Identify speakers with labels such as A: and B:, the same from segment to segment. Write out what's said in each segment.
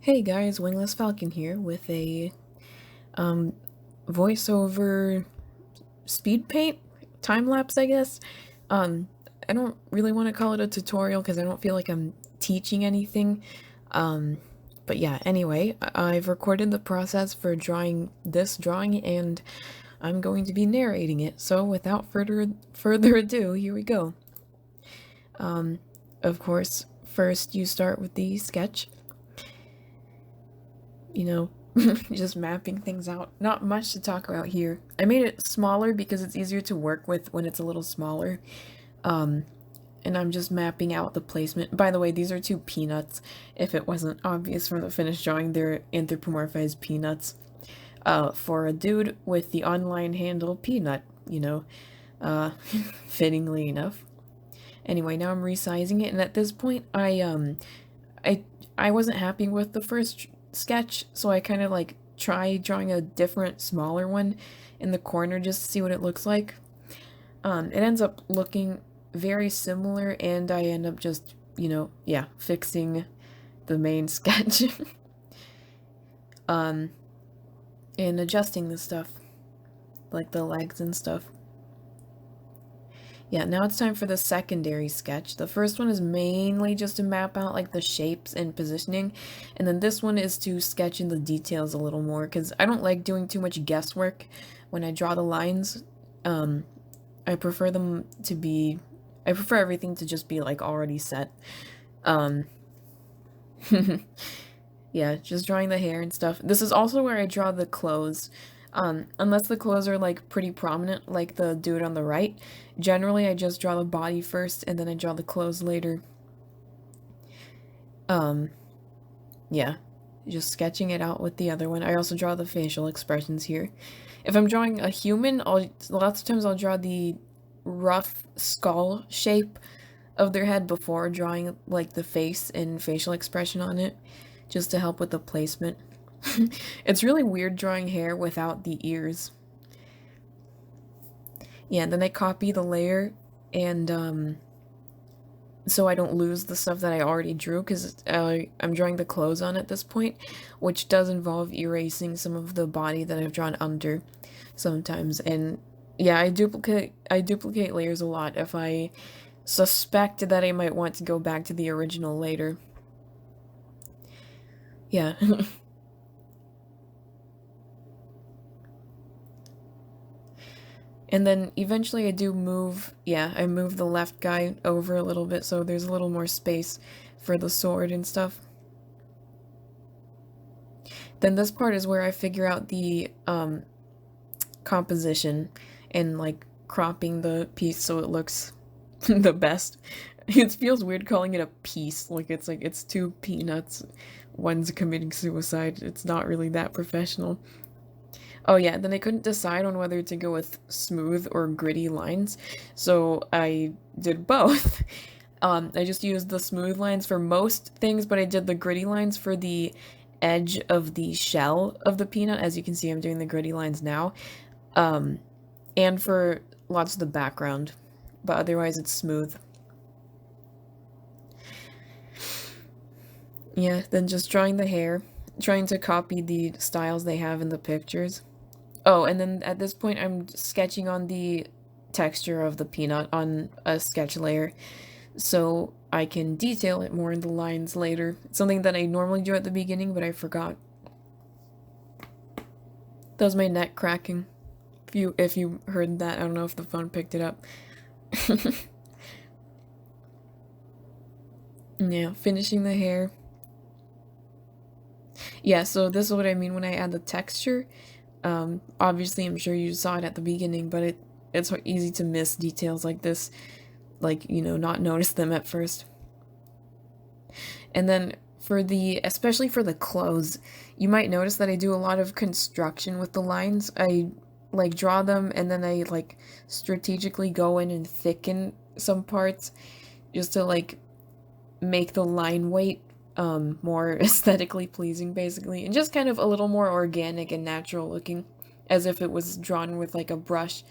A: Hey guys, Wingless Falcon here with a um, voiceover speed paint time-lapse, I guess. Um, I don't really want to call it a tutorial because I don't feel like I'm teaching anything. Um, but yeah, anyway, I've recorded the process for drawing this drawing and I'm going to be narrating it. So without further ado, here we go. Of course, first you start with the sketch. You know, just mapping things out. Not much to talk about here. I made it smaller because it's easier to work with when it's a little smaller. And I'm just mapping out the placement. By the way, these are two peanuts. If it wasn't obvious from the finished drawing, they're anthropomorphized peanuts. For a dude with the online handle Peanut, fittingly enough. Anyway, now I'm resizing it, and at this point, I wasn't happy with the first sketch, so I kind of like try drawing a different, smaller one in the corner just to see what it looks like. It ends up looking very similar, and I end up just, fixing the main sketch. And adjusting the stuff, like the legs and stuff. Yeah, now it's time for the secondary sketch. The first one is mainly just to map out like the shapes and positioning, and then this one is to sketch in the details a little more because I don't like doing too much guesswork when I draw the lines. I prefer everything to just be like already set. Yeah, just drawing the hair and stuff. This is also where I draw the clothes. Unless the clothes are like pretty prominent, like the dude on the right, generally I just draw the body first and then I draw the clothes later. Yeah, just sketching it out with the other one. I also draw the facial expressions here. If I'm drawing a human, lots of times I'll draw the rough skull shape of their head before drawing like the face and facial expression on it, just to help with the placement. It's really weird drawing hair without the ears. Yeah, and then I copy the layer and so I don't lose the stuff that I already drew because I'm drawing the clothes on at this point, which does involve erasing some of the body that I've drawn under sometimes. And yeah, I duplicate layers a lot if I suspect that I might want to go back to the original later. Yeah. And then eventually I move the left guy over a little bit so there's a little more space for the sword and stuff. Then this part is where I figure out the composition and like cropping the piece so it looks the best. It feels weird calling it a piece, like it's two peanuts, one's committing suicide. It's not really that professional. Oh yeah, then I couldn't decide on whether to go with smooth or gritty lines, so I did both. I just used the smooth lines for most things, but I did the gritty lines for the edge of the shell of the peanut. As you can see, I'm doing the gritty lines now. And for lots of the background, but otherwise it's smooth. Yeah, then just drawing the hair, trying to copy the styles they have in the pictures. Oh, and then at this point I'm sketching on the texture of the peanut on a sketch layer so I can detail it more in the lines later. It's something that I normally do at the beginning, but I forgot. That was my neck cracking. If you heard that, I don't know if the phone picked it up. Yeah, finishing the hair. Yeah, so this is what I mean when I add the texture. Obviously, I'm sure you saw it at the beginning, but it's easy to miss details like this, like, not notice them at first. And then especially for the clothes, you might notice that I do a lot of construction with the lines. I like draw them and then I like strategically go in and thicken some parts just to like make the line weight more aesthetically pleasing, basically, and just kind of a little more organic and natural looking, as if it was drawn with like a brush.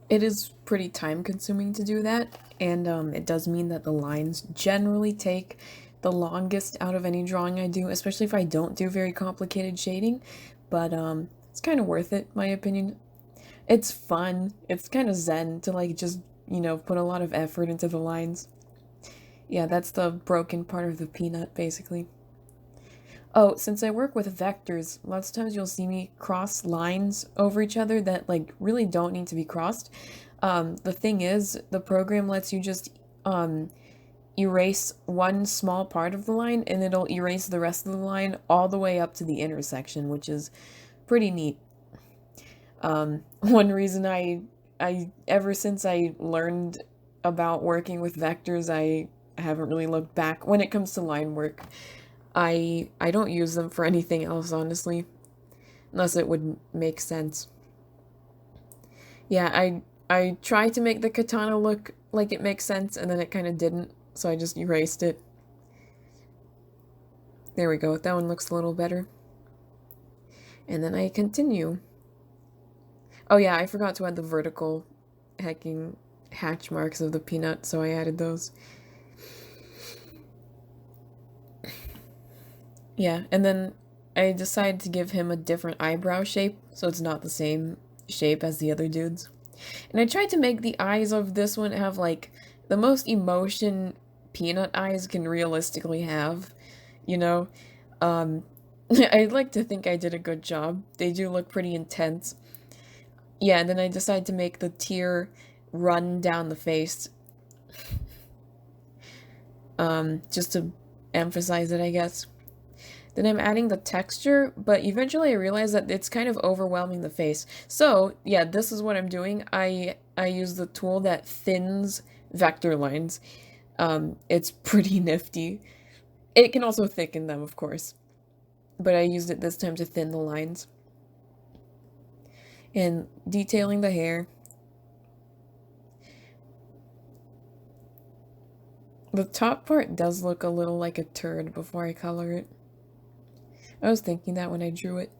A: It is pretty time consuming to do that, and it does mean that the lines generally take the longest out of any drawing I do, especially if I don't do very complicated shading, but it's kind of worth it, my opinion. It's fun. It's kind of zen to like just, put a lot of effort into the lines. Yeah, that's the broken part of the peanut, basically. Oh, since I work with vectors, lots of times you'll see me cross lines over each other that like really don't need to be crossed. The thing is, the program lets you just erase one small part of the line and it'll erase the rest of the line all the way up to the intersection, which is pretty neat. One reason I ever since I learned about working with vectors, I haven't really looked back. When it comes to line work, I don't use them for anything else, honestly, unless it would make sense. Yeah, I tried to make the katana look like it makes sense, and then it kind of didn't, so I just erased it. There we go, that one looks a little better. And then I continue. Oh yeah, I forgot to add the vertical hacking hatch marks of the peanut, so I added those. Yeah, and then I decided to give him a different eyebrow shape, so it's not the same shape as the other dudes. And I tried to make the eyes of this one have, like, the most emotion peanut eyes can realistically have, you know? I'd like to think I did a good job. They do look pretty intense. Yeah, and then I decided to make the tear run down the face. Just to emphasize it, I guess. Then I'm adding the texture, but eventually I realized that it's kind of overwhelming the face. So, yeah, this is what I'm doing. I use the tool that thins vector lines. It's pretty nifty. It can also thicken them, of course. But I used it this time to thin the lines. And detailing the hair. The top part does look a little like a turd before I color it. I was thinking that when I drew it.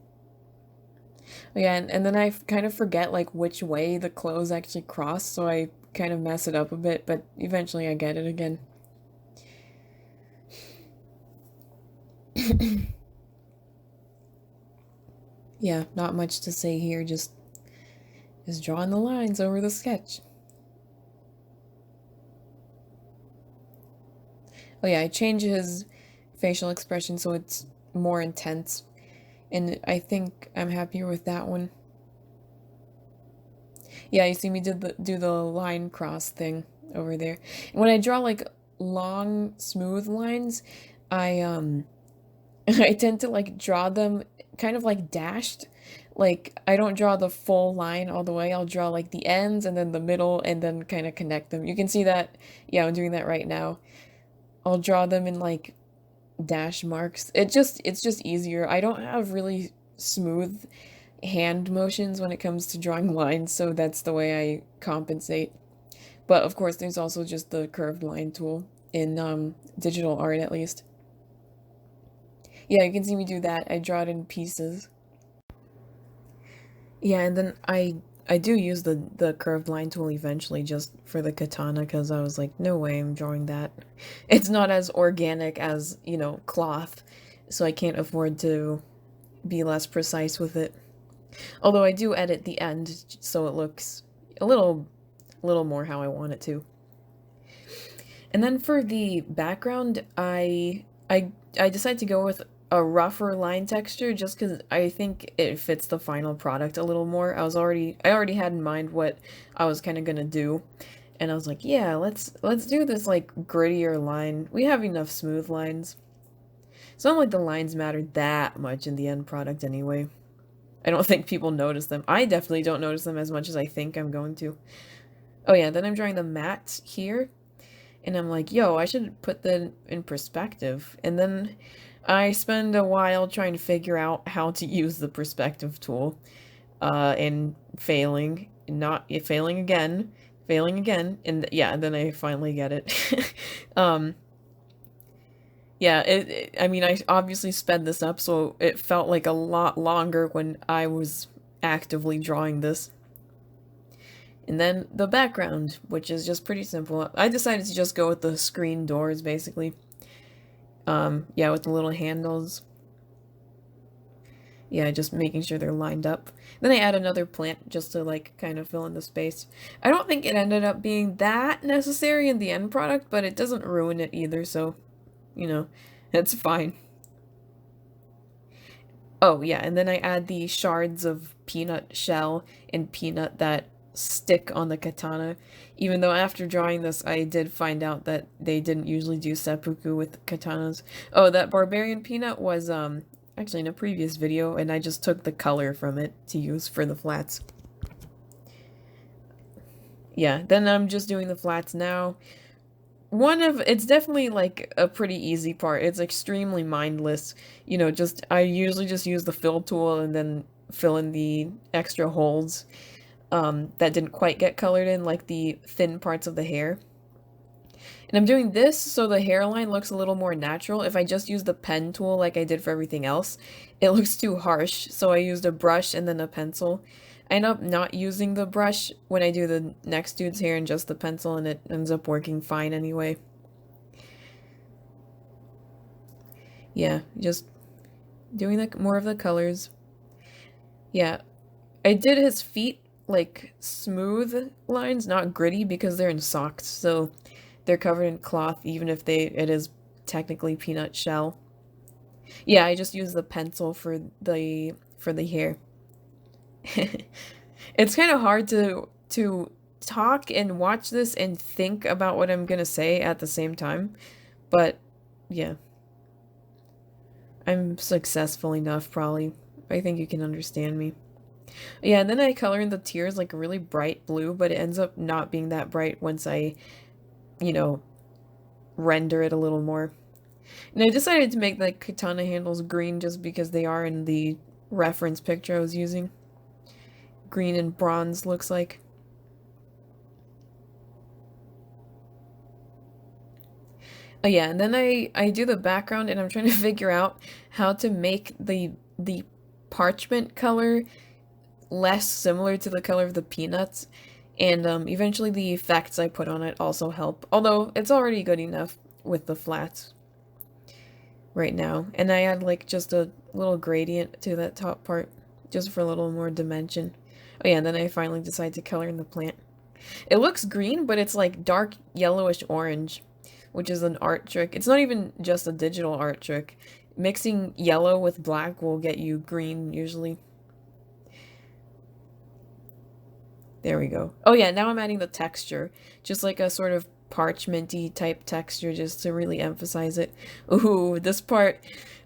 A: Yeah, and then I kind of forget like which way the clothes actually cross, so I kind of mess it up a bit, but eventually I get it again. Yeah, not much to say here, just drawing the lines over the sketch. Oh yeah, I changed his facial expression so it's more intense, and I think I'm happier with that one. Yeah, you see me do the line cross thing over there. And when I draw like long, smooth lines, I I tend to like draw them kind of like dashed. Like I don't draw the full line all the way. I'll draw like the ends and then the middle and then kind of connect them. You can see that. Yeah, I'm doing that right now. I'll draw them in like dash marks. It's just easier. I don't have really smooth hand motions when it comes to drawing lines, so that's the way I compensate. But of course, there's also just the curved line tool in digital art, at least. Yeah, you can see me do that. I draw it in pieces. Yeah, and then I do use the curved line tool eventually just for the katana because I was like, no way I'm drawing that. It's not as organic as, cloth, so I can't afford to be less precise with it. Although I do edit the end so it looks a little more how I want it to. And then for the background, I decided to go with a rougher line texture just because I think it fits the final product a little more. I already had in mind what I was kind of gonna do, and I was like, yeah, let's do this like grittier line. We have enough smooth lines. It's not like the lines matter that much in the end product anyway. I don't think people notice them. I definitely don't notice them as much as I think I'm going to. Oh yeah, then I'm drawing the matte here, and I'm like, yo, I should put that in perspective. And then I spend a while trying to figure out how to use the perspective tool, and failing, failing again, and yeah, and then I finally get it. um, yeah, I mean, I obviously sped this up, so it felt like a lot longer when I was actively drawing this. And then the background, which is just pretty simple. I decided to just go with the screen doors, basically. Yeah, with the little handles. Yeah, just making sure they're lined up. Then I add another plant just to like kind of fill in the space. I don't think it ended up being that necessary in the end product, but it doesn't ruin it either, so, you know, it's fine. Oh, yeah, and then I add the shards of peanut shell and peanut that stick on the katana. Even though after drawing this, I did find out that they didn't usually do seppuku with katanas. Oh, that barbarian peanut was, actually in a previous video, and I just took the color from it to use for the flats. Yeah, then I'm just doing the flats now. It's definitely like a pretty easy part. It's extremely mindless. You know, I usually just use the fill tool and then fill in the extra holes that didn't quite get colored in, like the thin parts of the hair. And I'm doing this so the hairline looks a little more natural. If I just use the pen tool like I did for everything else, it looks too harsh. So I used a brush and then a pencil. I end up not using the brush when I do the next dude's hair and just the pencil, and it ends up working fine anyway. Yeah, just doing more of the colors. Yeah, I did his feet like smooth lines, not gritty, because they're in socks, so they're covered in cloth even if it is technically peanut shell. Yeah, I just use the pencil for the hair. It's kind of hard to talk and watch this and think about what I'm gonna say at the same time, but yeah. I'm successful enough, probably. I think you can understand me. Yeah, and then I color in the tears like a really bright blue, but it ends up not being that bright once I, you know, render it a little more. And I decided to make the katana handles green just because they are in the reference picture I was using. Green and bronze looks like. Oh yeah, and then I do the background, and I'm trying to figure out how to make the parchment color less similar to the color of the peanuts, and eventually the effects I put on it also help, although it's already good enough with the flats right now. And I add like just a little gradient to that top part just for a little more dimension. Oh yeah, and then I finally decide to color in the plant. It looks green, but it's like dark yellowish orange, which is an art trick. It's not even just a digital art trick. Mixing yellow with black will get you green usually. There we go. Oh yeah, now I'm adding the texture. Just like a sort of parchmenty type texture just to really emphasize it. Ooh, this part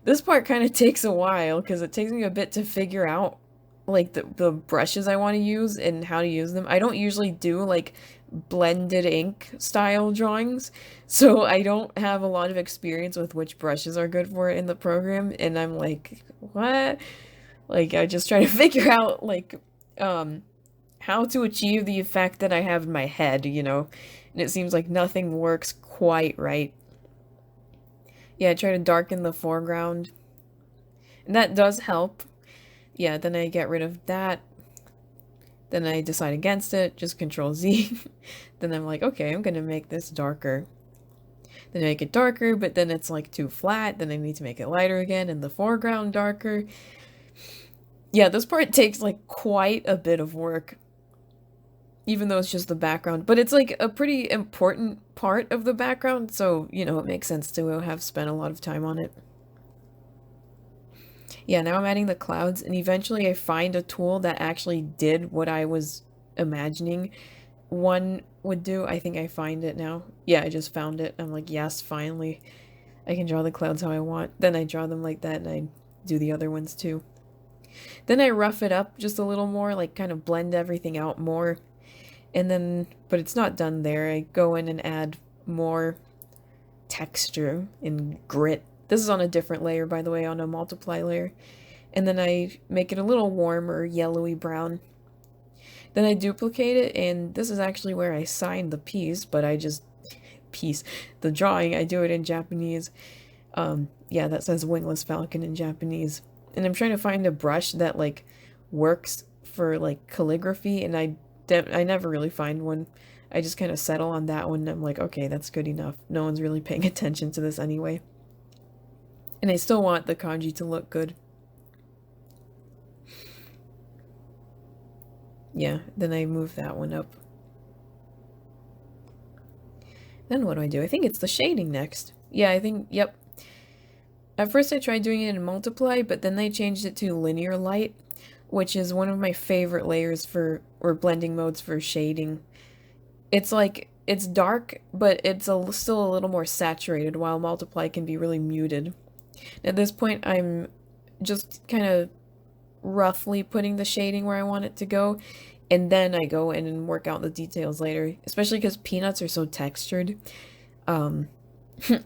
A: kind of takes a while because it takes me a bit to figure out like the brushes I want to use and how to use them. I don't usually do like blended ink style drawings, so I don't have a lot of experience with which brushes are good for it in the program, and I'm like, what? Like I just try to figure out like how to achieve the effect that I have in my head, you know? And it seems like nothing works quite right. Yeah, I try to darken the foreground. And that does help. Yeah, then I get rid of that. Then I decide against it, just Control Z. Then I'm like, okay, I'm gonna make this darker. Then I make it darker, but then it's like too flat. Then I need to make it lighter again, and the foreground darker. Yeah, this part takes like quite a bit of work, even though it's just the background. But it's like a pretty important part of the background, so, you know, it makes sense to have spent a lot of time on it. Yeah, now I'm adding the clouds, and eventually I find a tool that actually did what I was imagining one would do. I think I find it now. Yeah, I just found it. I'm like, yes, finally. I can draw the clouds how I want. Then I draw them like that, and I do the other ones too. Then I rough it up just a little more, like kind of blend everything out more. And then, but it's not done there. I go in and add more texture and grit. This is on a different layer, by the way, on a multiply layer. And then I make it a little warmer, yellowy brown. Then I duplicate it, and this is actually where I sign the piece, but the drawing, I do it in Japanese. Yeah, that says Wingless Falcon in Japanese. And I'm trying to find a brush that, like, works for, like, calligraphy, and I never really find one. I just kind of settle on that one, and I'm like, okay, that's good enough. No one's really paying attention to this anyway. And I still want the kanji to look good. Yeah, then I move that one up. Then what do? I think it's the shading next. Yeah, I think, yep. At first I tried doing it in multiply, but then I changed it to linear light, which is one of my favorite layers for, or blending modes for shading. It's like, it's dark, but it's still a little more saturated, while multiply can be really muted. At this point, I'm just kind of roughly putting the shading where I want it to go, and then I go in and work out the details later, especially because peanuts are so textured.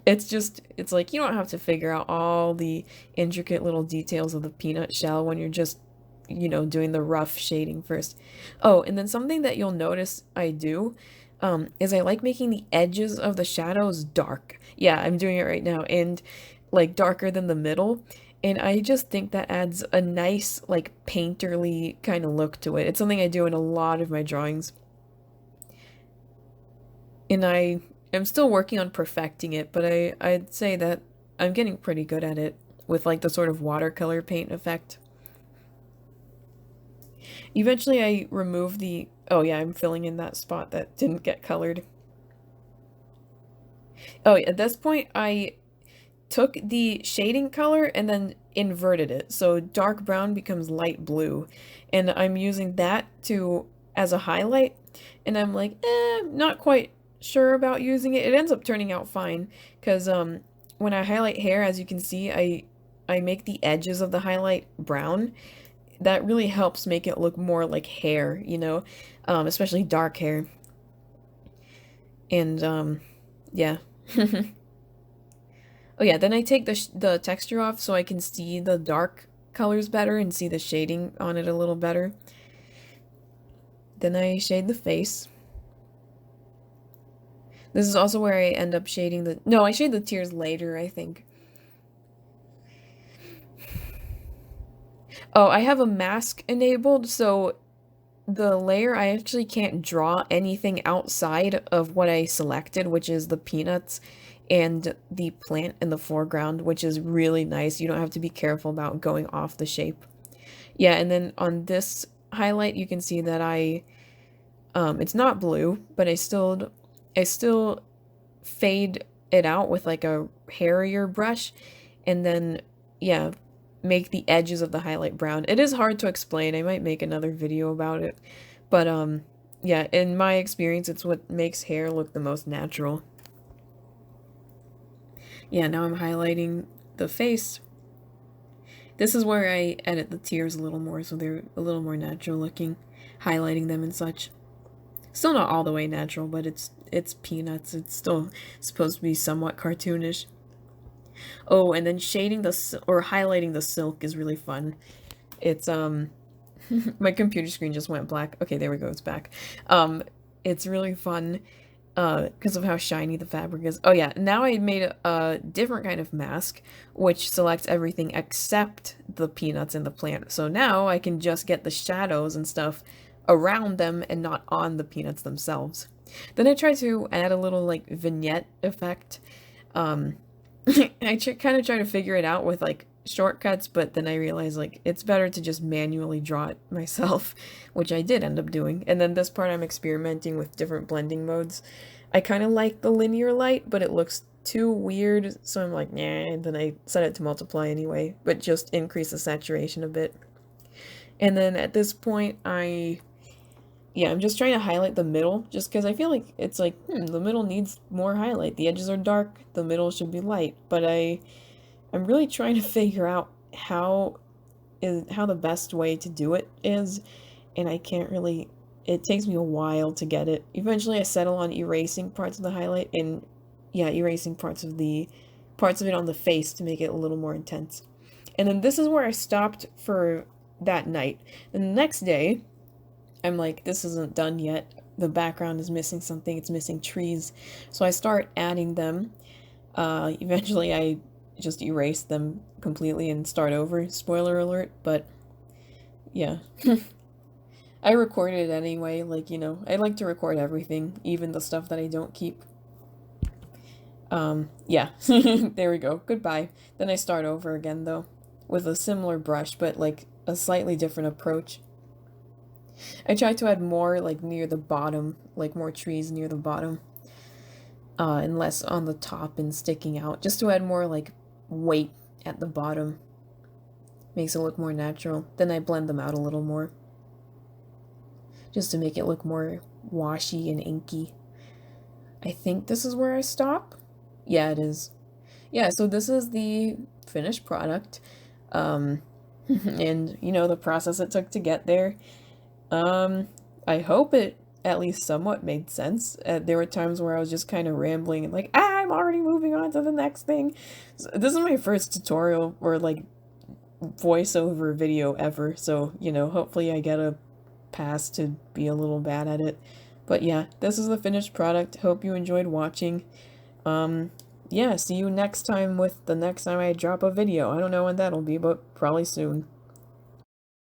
A: It's like you don't have to figure out all the intricate little details of the peanut shell when you're just, doing the rough shading first. Oh, and then something that you'll notice I do, is I like making the edges of the shadows dark. Yeah, I'm doing it right now, and like darker than the middle. And I just think that adds a nice, like, painterly kind of look to it. It's something I do in a lot of my drawings. And I am still working on perfecting it, but I'd say that I'm getting pretty good at it with, like, the sort of watercolor paint effect. Eventually I remove the... Oh yeah, I'm filling in that spot that didn't get colored. Oh, at this point, I took the shading color and then inverted it. So dark brown becomes light blue. And I'm using that as a highlight. And I'm like, not quite sure about using it. It ends up turning out fine. Because when I highlight hair, as you can see, I make the edges of the highlight brown. That really helps make it look more like hair, especially dark hair. And yeah. Oh yeah, then I take the texture off so I can see the dark colors better and see the shading on it a little better. Then I shade the face. This is also where I end up shading the... No, I shade the tears later, I think. Oh, I have a mask enabled, so the layer, I actually can't draw anything outside of what I selected, which is the peanuts and the plant in the foreground, which is really nice. You don't have to be careful about going off the shape. Yeah, and then on this highlight, you can see that it's not blue, but I still fade it out with like a hairier brush, and then, yeah, make the edges of the highlight brown. It is hard to explain. I might make another video about it, but yeah, in my experience, it's what makes hair look the most natural. Yeah, now I'm highlighting the face. This is where I edit the tears a little more, so they're a little more natural looking, highlighting them and such. Still not all the way natural, but it's peanuts. It's still supposed to be somewhat cartoonish. Oh, and then shading or highlighting the silk is really fun. It's my computer screen just went black. Okay, there we go, it's back. It's really fun because of how shiny the fabric is. Oh yeah, now I made a different kind of mask, which selects everything except the peanuts and the plant. So now I can just get the shadows and stuff around them and not on the peanuts themselves. Then I try to add a little like vignette effect. I kind of try to figure it out with like shortcuts, but then I realized like it's better to just manually draw it myself, which I did end up doing. And then this part I'm experimenting with different blending modes. I kind of like the linear light, but it looks too weird, so I'm like, nah, and then I set it to multiply anyway, but just increase the saturation a bit. And then at this point, I'm just trying to highlight the middle, just because I feel like it's like, the middle needs more highlight. The edges are dark, the middle should be light, but I'm really trying to figure out how the best way to do it is, and I can't really, it takes me a while to get it. Eventually I settle on erasing parts of the highlight, and yeah, erasing parts of it on the face to make it a little more intense. And then this is where I stopped for that night. And the next day, I'm like, this isn't done yet. The background is missing something. It's missing trees. So I start adding them. Eventually I just erase them completely and start over. Spoiler alert, but yeah. I recorded it anyway. Like, I like to record everything, even the stuff that I don't keep. Yeah, there we go. Goodbye. Then I start over again, though, with a similar brush, but like a slightly different approach. I try to add more like near the bottom, like more trees near the bottom, and less on the top and sticking out, just to add more like weight at the bottom. Makes it look more natural. Then I blend them out a little more, just to make it look more washy and inky. I think this is where I stop. Yeah, it is. Yeah, so this is the finished product. Um, and you know, the process it took to get there. Um, I hope it at least somewhat made sense. There were times where I was just kind of rambling and like, I'm already moving on to the next thing. So this is my first tutorial or like voiceover video ever, so you know, hopefully I get a pass to be a little bad at it. But yeah, this is the finished product. Hope you enjoyed watching. Um, yeah, see you next time with the next time I drop a video. I don't know when that'll be, but probably soon.